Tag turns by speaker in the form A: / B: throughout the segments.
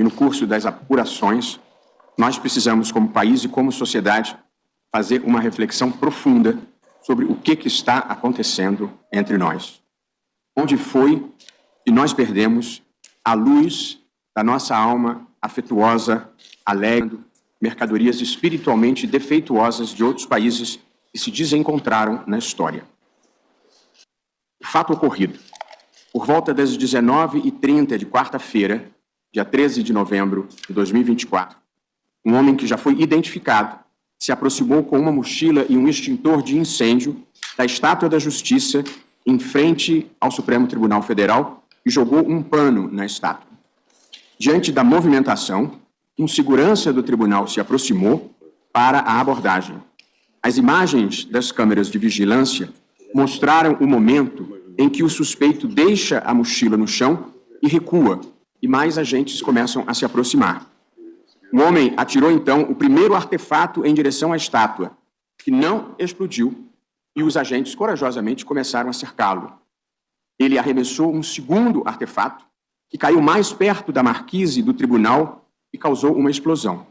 A: e no curso das apurações, nós precisamos, como país e como sociedade, fazer uma reflexão profunda sobre o que está acontecendo entre nós. Onde foi que nós perdemos a luz da nossa alma afetuosa, alegre, mercadorias espiritualmente defeituosas de outros países que se desencontraram na história. O fato ocorrido, por volta das 19h30 de quarta-feira, dia 13 de novembro de 2024, um homem que já foi identificado se aproximou com uma mochila e um extintor de incêndio da Estátua da Justiça em frente ao Supremo Tribunal Federal e jogou um pano na estátua. Diante da movimentação, um segurança do tribunal se aproximou para a abordagem. As imagens das câmeras de vigilância mostraram o momento em que o suspeito deixa a mochila no chão e recua, e mais agentes começam a se aproximar. O homem atirou, então, o primeiro artefato em direção à estátua, que não explodiu, e os agentes corajosamente começaram a cercá-lo. Ele arremessou um segundo artefato, que caiu mais perto da marquise do tribunal e causou uma explosão.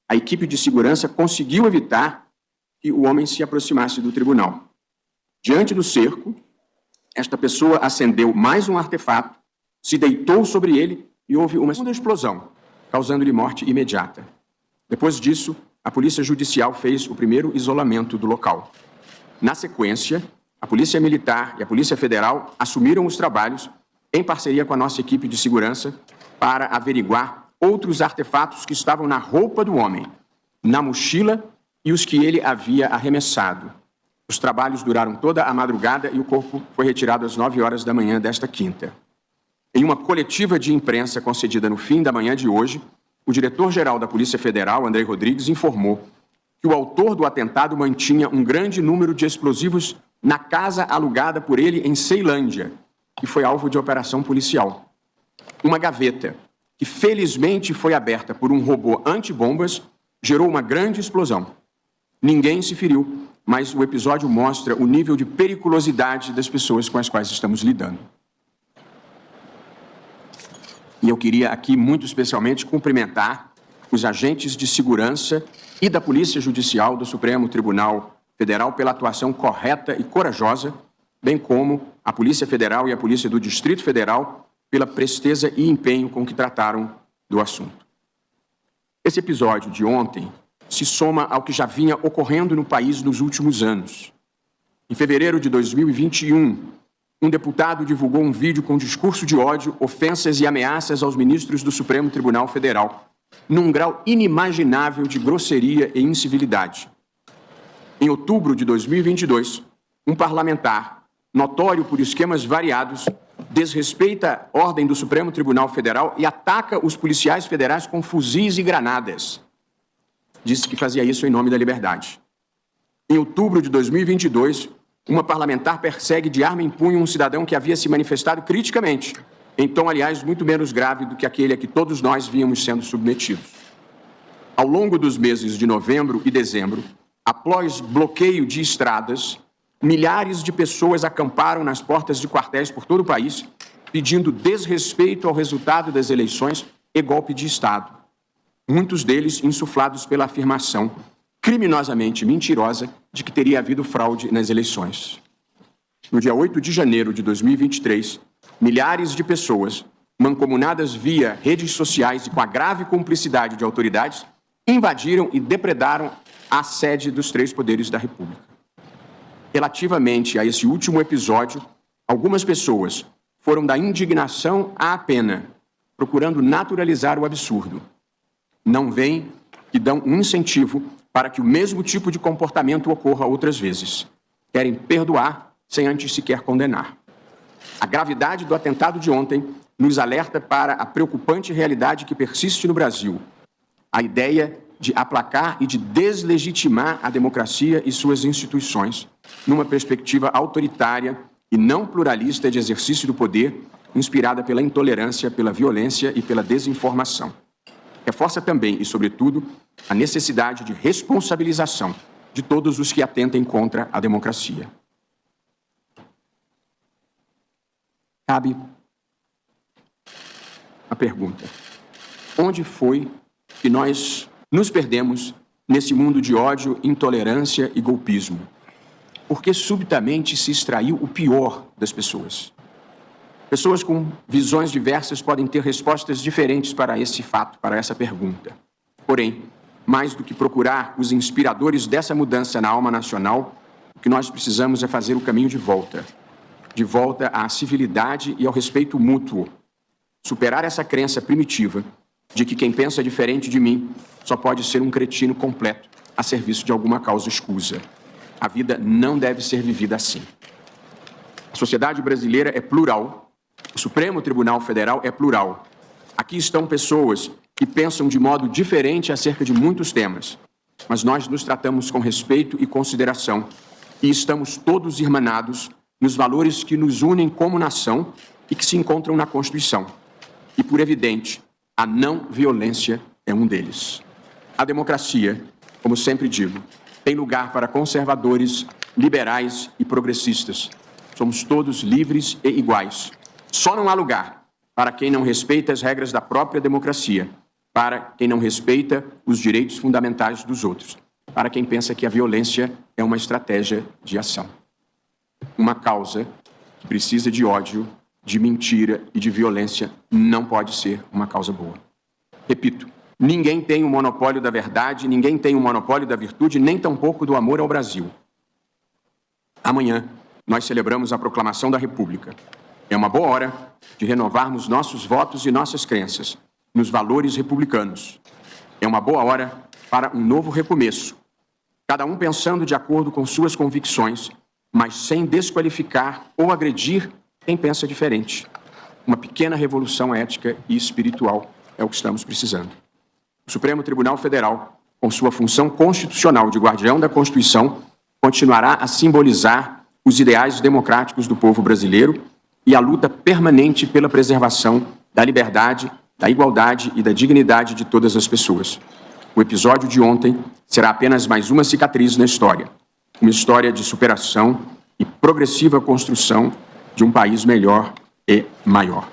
A: A equipe de segurança conseguiu evitar que o homem se aproximasse do tribunal. Diante do cerco, esta pessoa acendeu mais um artefato, se deitou sobre ele e houve uma segunda explosão, causando-lhe morte imediata. Depois disso, a Polícia Judicial fez o primeiro isolamento do local. Na sequência, a Polícia Militar e a Polícia Federal assumiram os trabalhos em parceria com a nossa equipe de segurança para averiguar outros artefatos que estavam na roupa do homem, na mochila e os que ele havia arremessado. Os trabalhos duraram toda a madrugada e o corpo foi retirado às 9 horas da manhã desta quinta. Em uma coletiva de imprensa concedida no fim da manhã de hoje, o diretor-geral da Polícia Federal, Andrei Rodrigues, informou que o autor do atentado mantinha um grande número de explosivos na casa alugada por ele em Ceilândia, que foi alvo de operação policial. Uma gaveta, que felizmente foi aberta por um robô antibombas, gerou uma grande explosão. Ninguém se feriu, mas o episódio mostra o nível de periculosidade das pessoas com as quais estamos lidando. E eu queria aqui, muito especialmente, cumprimentar os agentes de segurança e da Polícia Judicial do Supremo Tribunal Federal pela atuação correta e corajosa, bem como a Polícia Federal e a Polícia do Distrito Federal pela presteza e empenho com que trataram do assunto. Esse episódio de ontem se soma ao que já vinha ocorrendo no país nos últimos anos. Em fevereiro de 2021, um deputado divulgou um vídeo com discurso de ódio, ofensas e ameaças aos ministros do Supremo Tribunal Federal, num grau inimaginável de grosseria e incivilidade. Em outubro de 2022, um parlamentar, notório por esquemas variados, desrespeita a ordem do Supremo Tribunal Federal e ataca os policiais federais com fuzis e granadas. Disse que fazia isso em nome da liberdade. Em outubro de 2022, uma parlamentar persegue de arma em punho um cidadão que havia se manifestado criticamente, em tom, aliás, muito menos grave do que aquele a que todos nós vínhamos sendo submetidos. Ao longo dos meses de novembro e dezembro, após bloqueio de estradas, milhares de pessoas acamparam nas portas de quartéis por todo o país, pedindo desrespeito ao resultado das eleições e golpe de Estado. Muitos deles insuflados pela afirmação criminosamente mentirosa de que teria havido fraude nas eleições. No dia 8 de janeiro de 2023, milhares de pessoas, mancomunadas via redes sociais e com a grave cumplicidade de autoridades, invadiram e depredaram a sede dos 3 poderes da República. Relativamente a esse último episódio, algumas pessoas foram da indignação à pena, procurando naturalizar o absurdo. Não veem que dão um incentivo para que o mesmo tipo de comportamento ocorra outras vezes. Querem perdoar sem antes sequer condenar. A gravidade do atentado de ontem nos alerta para a preocupante realidade que persiste no Brasil. A ideia de aplacar e de deslegitimar a democracia e suas instituições, numa perspectiva autoritária e não pluralista de exercício do poder, inspirada pela intolerância, pela violência e pela desinformação. Reforça também, e sobretudo, a necessidade de responsabilização de todos os que atentem contra a democracia. Cabe a pergunta: onde foi que nós nos perdemos nesse mundo de ódio, intolerância e golpismo? Porque subitamente se extraiu o pior das pessoas. Pessoas com visões diversas podem ter respostas diferentes para esse fato, para essa pergunta. Porém, mais do que procurar os inspiradores dessa mudança na alma nacional, o que nós precisamos é fazer o caminho de volta à civilidade e ao respeito mútuo. Superar essa crença primitiva de que quem pensa diferente de mim só pode ser um cretino completo a serviço de alguma causa escusa. A vida não deve ser vivida assim. A sociedade brasileira é plural. O Supremo Tribunal Federal é plural. Aqui estão pessoas que pensam de modo diferente acerca de muitos temas, mas nós nos tratamos com respeito e consideração e estamos todos irmanados nos valores que nos unem como nação e que se encontram na Constituição. E, por evidente, a não violência é um deles. A democracia, como sempre digo, tem lugar para conservadores, liberais e progressistas. Somos todos livres e iguais. Só não há lugar para quem não respeita as regras da própria democracia, para quem não respeita os direitos fundamentais dos outros, para quem pensa que a violência é uma estratégia de ação. Uma causa que precisa de ódio, de mentira e de violência não pode ser uma causa boa. Repito, ninguém tem o monopólio da verdade, ninguém tem o monopólio da virtude, nem tampouco do amor ao Brasil. Amanhã, nós celebramos a proclamação da República. É uma boa hora de renovarmos nossos votos e nossas crenças nos valores republicanos. É uma boa hora para um novo recomeço, cada um pensando de acordo com suas convicções, mas sem desqualificar ou agredir quem pensa diferente. Uma pequena revolução ética e espiritual é o que estamos precisando. O Supremo Tribunal Federal, com sua função constitucional de guardião da Constituição, continuará a simbolizar os ideais democráticos do povo brasileiro e a luta permanente pela preservação da liberdade, da igualdade e da dignidade de todas as pessoas. O episódio de ontem será apenas mais uma cicatriz na história, uma história de superação e progressiva construção de um país melhor e maior.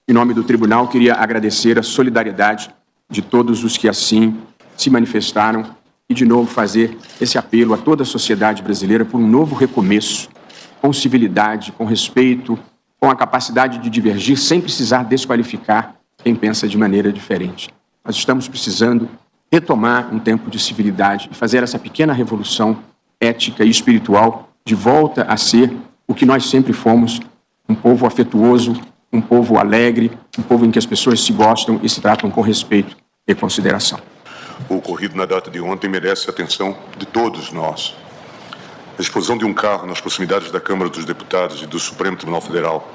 A: Em nome do Tribunal, queria agradecer a solidariedade de todos os que assim se manifestaram e, de novo, fazer esse apelo a toda a sociedade brasileira por um novo recomeço, com civilidade, com respeito, com a capacidade de divergir sem precisar desqualificar quem pensa de maneira diferente. Nós estamos precisando retomar um tempo de civilidade e fazer essa pequena revolução ética e espiritual de volta a ser o que nós sempre fomos, um povo afetuoso, um povo alegre, um povo em que as pessoas se gostam e se tratam com respeito e consideração.
B: O ocorrido na data de ontem merece a atenção de todos nós. A explosão de um carro nas proximidades da Câmara dos Deputados e do Supremo Tribunal Federal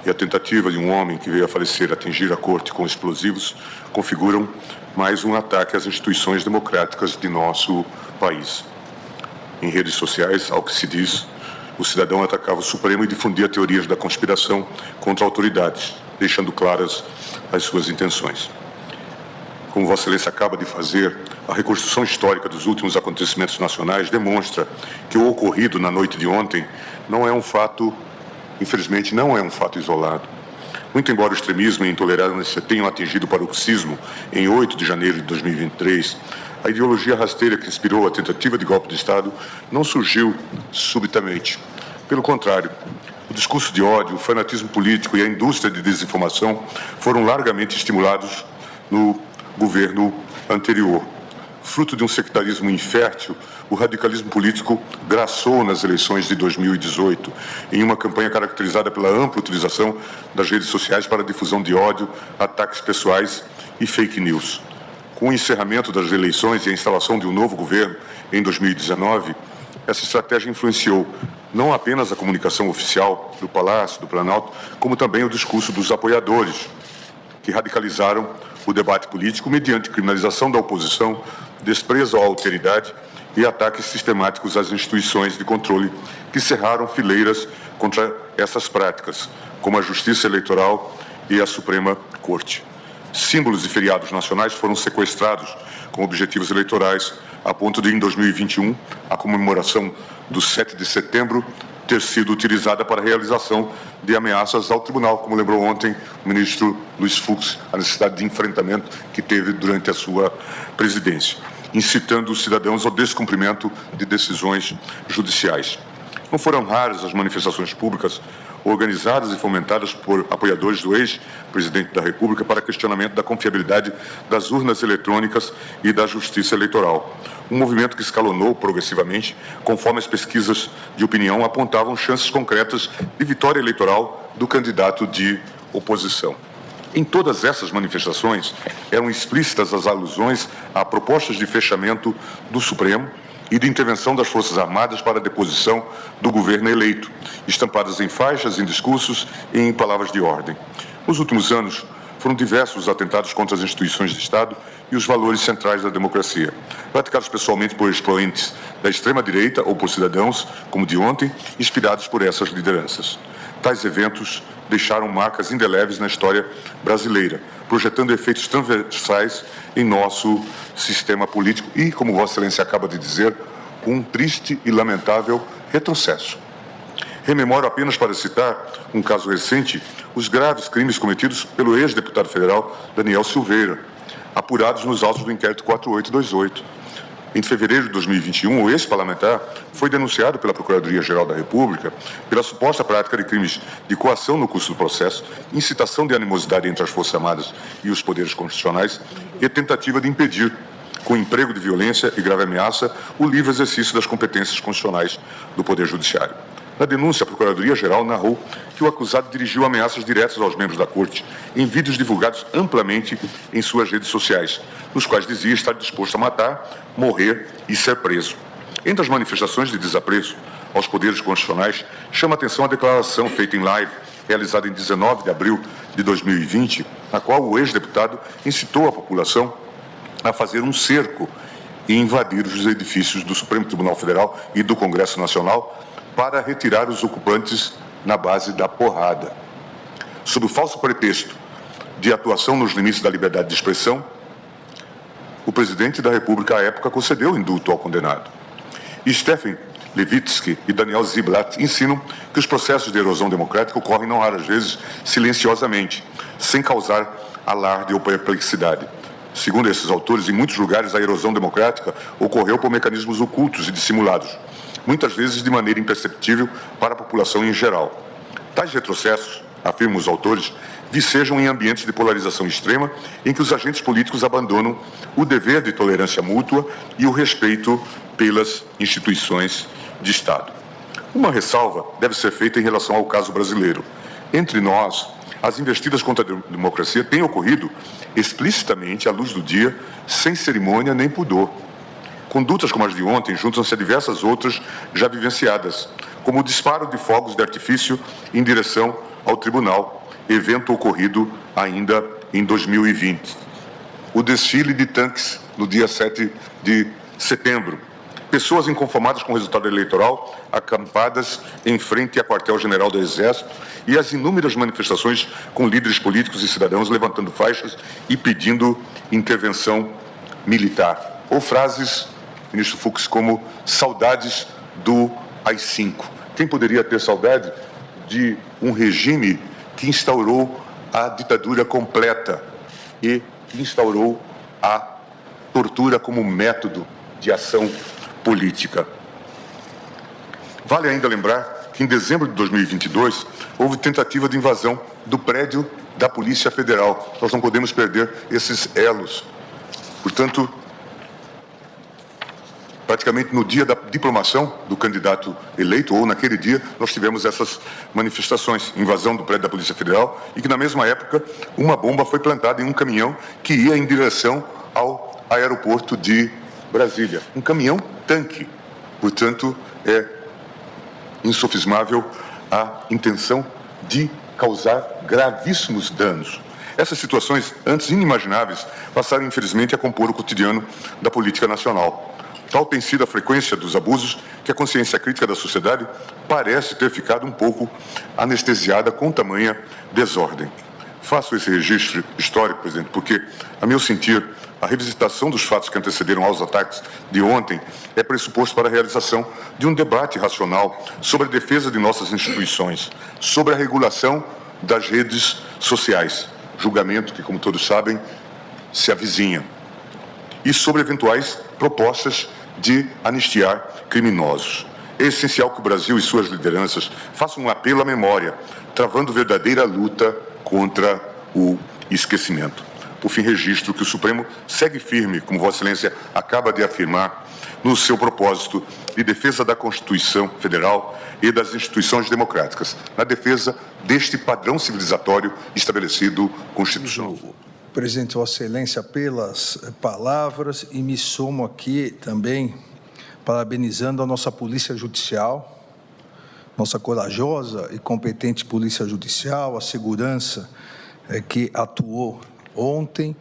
B: e a tentativa de um homem que veio a falecer atingir a corte com explosivos configuram mais um ataque às instituições democráticas de nosso país. Em redes sociais, ao que se diz, o cidadão atacava o Supremo e difundia teorias da conspiração contra autoridades, deixando claras as suas intenções. Como Vossa Excelência acaba de fazer, a reconstrução histórica dos últimos acontecimentos nacionais demonstra que o ocorrido na noite de ontem não é um fato, infelizmente, não é um fato isolado. Muito embora o extremismo e a intolerância tenham atingido o paroxismo em 8 de janeiro de 2023, a ideologia rasteira que inspirou a tentativa de golpe de Estado não surgiu subitamente. Pelo contrário, o discurso de ódio, o fanatismo político e a indústria de desinformação foram largamente estimulados no governo anterior. Fruto de um sectarismo infértil, o radicalismo político graçou nas eleições de 2018, em uma campanha caracterizada pela ampla utilização das redes sociais para a difusão de ódio, ataques pessoais e fake news. Com o encerramento das eleições e a instalação de um novo governo em 2019, essa estratégia influenciou não apenas a comunicação oficial do Palácio do Planalto, como também o discurso dos apoiadores, que radicalizaram o debate político mediante criminalização da oposição, desprezo à alteridade e ataques sistemáticos às instituições de controle que cerraram fileiras contra essas práticas, como a Justiça Eleitoral e a Suprema Corte. Símbolos e feriados nacionais foram sequestrados com objetivos eleitorais, a ponto de, em 2021, a comemoração do 7 de setembro ter sido utilizada para a realização de ameaças ao tribunal, como lembrou ontem o ministro Luiz Fux, a necessidade de enfrentamento que teve durante a sua presidência, incitando os cidadãos ao descumprimento de decisões judiciais. Não foram raras as manifestações públicas organizadas e fomentadas por apoiadores do ex-presidente da República para questionamento da confiabilidade das urnas eletrônicas e da justiça eleitoral. Um movimento que escalonou progressivamente, conforme as pesquisas de opinião apontavam chances concretas de vitória eleitoral do candidato de oposição. Em todas essas manifestações, eram explícitas as alusões a propostas de fechamento do Supremo e de intervenção das Forças Armadas para a deposição do governo eleito, estampadas em faixas, em discursos e em palavras de ordem. Nos últimos anos, foram diversos os atentados contra as instituições de Estado e os valores centrais da democracia, praticados pessoalmente por expoentes da extrema-direita ou por cidadãos, como de ontem, inspirados por essas lideranças. Tais eventos deixaram marcas indeléveis na história brasileira, projetando efeitos transversais em nosso sistema político e, como Vossa Excelência acaba de dizer, um triste e lamentável retrocesso. Rememoro apenas para citar um caso recente, os graves crimes cometidos pelo ex-deputado federal Daniel Silveira, apurados nos autos do inquérito 4828. Em fevereiro de 2021, o ex-parlamentar foi denunciado pela Procuradoria-Geral da República pela suposta prática de crimes de coação no curso do processo, incitação de animosidade entre as Forças Armadas e os poderes constitucionais e tentativa de impedir, com emprego de violência e grave ameaça, o livre exercício das competências constitucionais do Poder Judiciário. Na denúncia, a Procuradoria-Geral narrou que o acusado dirigiu ameaças diretas aos membros da Corte em vídeos divulgados amplamente em suas redes sociais, nos quais dizia estar disposto a matar, morrer e ser preso. Entre as manifestações de desapreço aos poderes constitucionais, chama a atenção a declaração feita em live, realizada em 19 de abril de 2020, na qual o ex-deputado incitou a população a fazer um cerco e invadir os edifícios do Supremo Tribunal Federal e do Congresso Nacional para retirar os ocupantes na base da porrada. Sob o falso pretexto de atuação nos limites da liberdade de expressão, o presidente da República, à época, concedeu indulto ao condenado. Stephen Levitsky e Daniel Ziblatt ensinam que os processos de erosão democrática ocorrem não raras vezes silenciosamente, sem causar alarde ou perplexidade. Segundo esses autores, em muitos lugares a erosão democrática ocorreu por mecanismos ocultos e dissimulados, muitas vezes de maneira imperceptível para a população em geral. Tais retrocessos, afirmam os autores, vicejam em ambientes de polarização extrema em que os agentes políticos abandonam o dever de tolerância mútua e o respeito pelas instituições de Estado. Uma ressalva deve ser feita em relação ao caso brasileiro. Entre nós, as investidas contra a democracia têm ocorrido explicitamente à luz do dia, sem cerimônia nem pudor. Condutas como as de ontem juntam-se a diversas outras já vivenciadas, como o disparo de fogos de artifício em direção ao tribunal, evento ocorrido ainda em 2020. O desfile de tanques no dia 7 de setembro. Pessoas inconformadas com o resultado eleitoral, acampadas em frente ao quartel-general do Exército e as inúmeras manifestações com líderes políticos e cidadãos levantando faixas e pedindo intervenção militar. Ou frases, ministro Fux, como saudades do AI-5. Quem poderia ter saudade de um regime que instaurou a ditadura completa e que instaurou a tortura como método de ação política? Vale ainda lembrar que em dezembro de 2022 houve tentativa de invasão do prédio da Polícia Federal. Nós não podemos perder esses elos. Portanto, praticamente no dia da diplomação do candidato eleito, ou naquele dia, nós tivemos essas manifestações, invasão do prédio da Polícia Federal, e que na mesma época uma bomba foi plantada em um caminhão que ia em direção ao aeroporto de Brasília. Um caminhão-tanque. Portanto, é insofismável a intenção de causar gravíssimos danos. Essas situações, antes inimagináveis, passaram infelizmente a compor o cotidiano da política nacional. Tal tem sido a frequência dos abusos que a consciência crítica da sociedade parece ter ficado um pouco anestesiada com tamanha desordem. Faço esse registro histórico, presidente, porque, a meu sentir, a revisitação dos fatos que antecederam aos ataques de ontem é pressuposto para a realização de um debate racional sobre a defesa de nossas instituições, sobre a regulação das redes sociais, julgamento que, como todos sabem, se avizinha, e sobre eventuais propostas de anistiar criminosos. É essencial que o Brasil e suas lideranças façam um apelo à memória, travando verdadeira luta contra o esquecimento. Por fim, registro que o Supremo segue firme, como Vossa Excelência acaba de afirmar, no seu propósito de defesa da Constituição Federal e das instituições democráticas, na defesa deste padrão civilizatório estabelecido constitucionalmente.
C: Presidente, Vossa Excelência, pelas palavras, e me somo aqui também parabenizando a nossa Polícia Judicial, nossa corajosa e competente Polícia Judicial, a segurança que atuou ontem.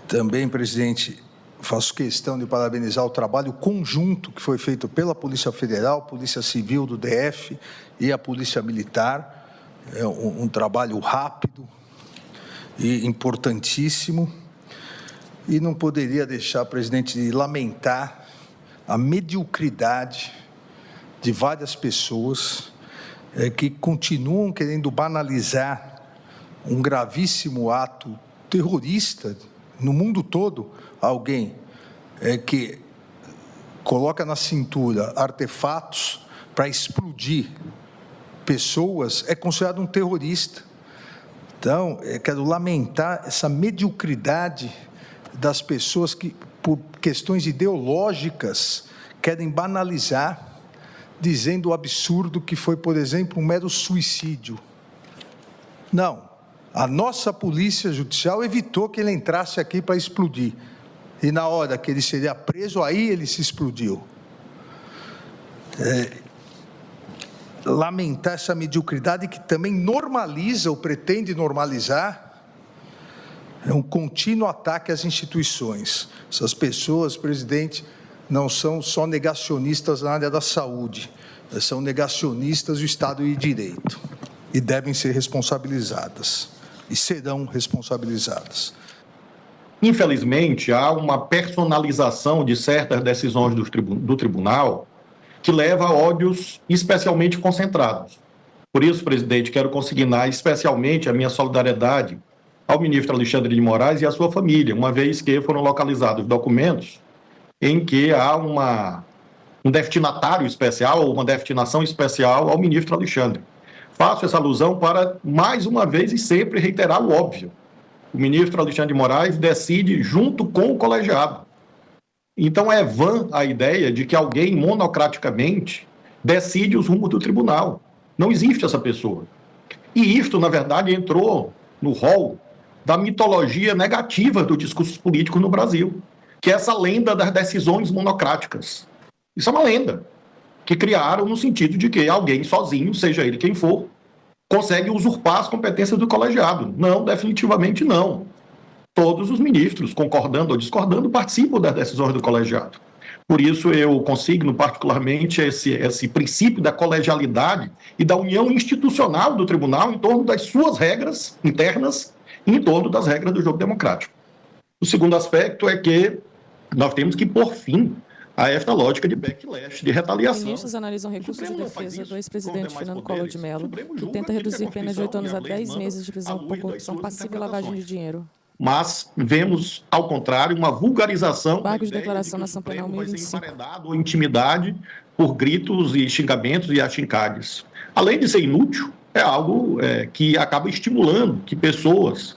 C: Também, presidente, faço questão de parabenizar o trabalho conjunto que foi feito pela Polícia Federal, Polícia Civil do DF e a Polícia Militar. É um trabalho rápido e importantíssimo. E não poderia deixar, presidente, de lamentar a mediocridade de várias pessoas que continuam querendo banalizar um gravíssimo ato terrorista no mundo todo. Alguém que coloca na cintura artefatos para explodir pessoas é considerado um terrorista. Então, quero lamentar essa mediocridade das pessoas que, por questões ideológicas, querem banalizar, dizendo o absurdo que foi, por exemplo, um mero suicídio. Não, a nossa Polícia Judicial evitou que ele entrasse aqui para explodir. E na hora que ele seria preso, aí ele se explodiu. Lamentar essa mediocridade que também normaliza ou pretende normalizar um contínuo ataque às instituições. Essas pessoas, presidente, não são só negacionistas na área da saúde, são negacionistas do Estado de Direito e devem ser responsabilizadas e serão responsabilizadas.
D: Infelizmente, há uma personalização de certas decisões do tribunal que leva a ódios especialmente concentrados. Por isso, presidente, quero consignar especialmente a minha solidariedade ao ministro Alexandre de Moraes e à sua família, uma vez que foram localizados documentos em que há um destinatário especial ou uma destinação especial ao ministro Alexandre. Faço essa alusão para, mais uma vez e sempre, reiterar o óbvio. O ministro Alexandre de Moraes decide junto com o colegiado. Então é vã a ideia de que alguém monocraticamente decide os rumos do tribunal. Não existe essa pessoa. E isto, na verdade, entrou no rol da mitologia negativa do discurso político no Brasil, que é essa lenda das decisões monocráticas. Isso é uma lenda que criaram no sentido de que alguém sozinho, seja ele quem for, consegue usurpar as competências do colegiado. Não, definitivamente não. Todos os ministros, concordando ou discordando, participam das decisões do colegiado. Por isso, eu consigno particularmente esse princípio da colegialidade e da união institucional do tribunal em torno das suas regras internas e em torno das regras do jogo democrático. O segundo aspecto é que nós temos que pôr fim a esta lógica de backlash, de retaliação.
E: Ministros analisam recursos de defesa do ex-presidente Fernando Collor de Mello, que tenta reduzir penas de 8 anos a 10 meses de prisão por corrupção passiva e lavagem de dinheiro.
D: Mas vemos, ao contrário, uma vulgarização
E: Embargo de declaração na Ação Penal 1025.
D: Ou intimidade por gritos e xingamentos e achincalhes. Além de ser inútil, é algo que acaba estimulando que pessoas,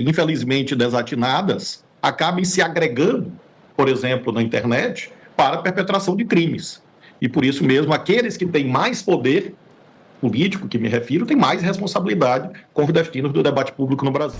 D: infelizmente desatinadas, acabem se agregando, por exemplo, na internet, para a perpetração de crimes. E por isso mesmo, aqueles que têm mais poder político, que me refiro, têm mais responsabilidade com os destinos do debate público no Brasil.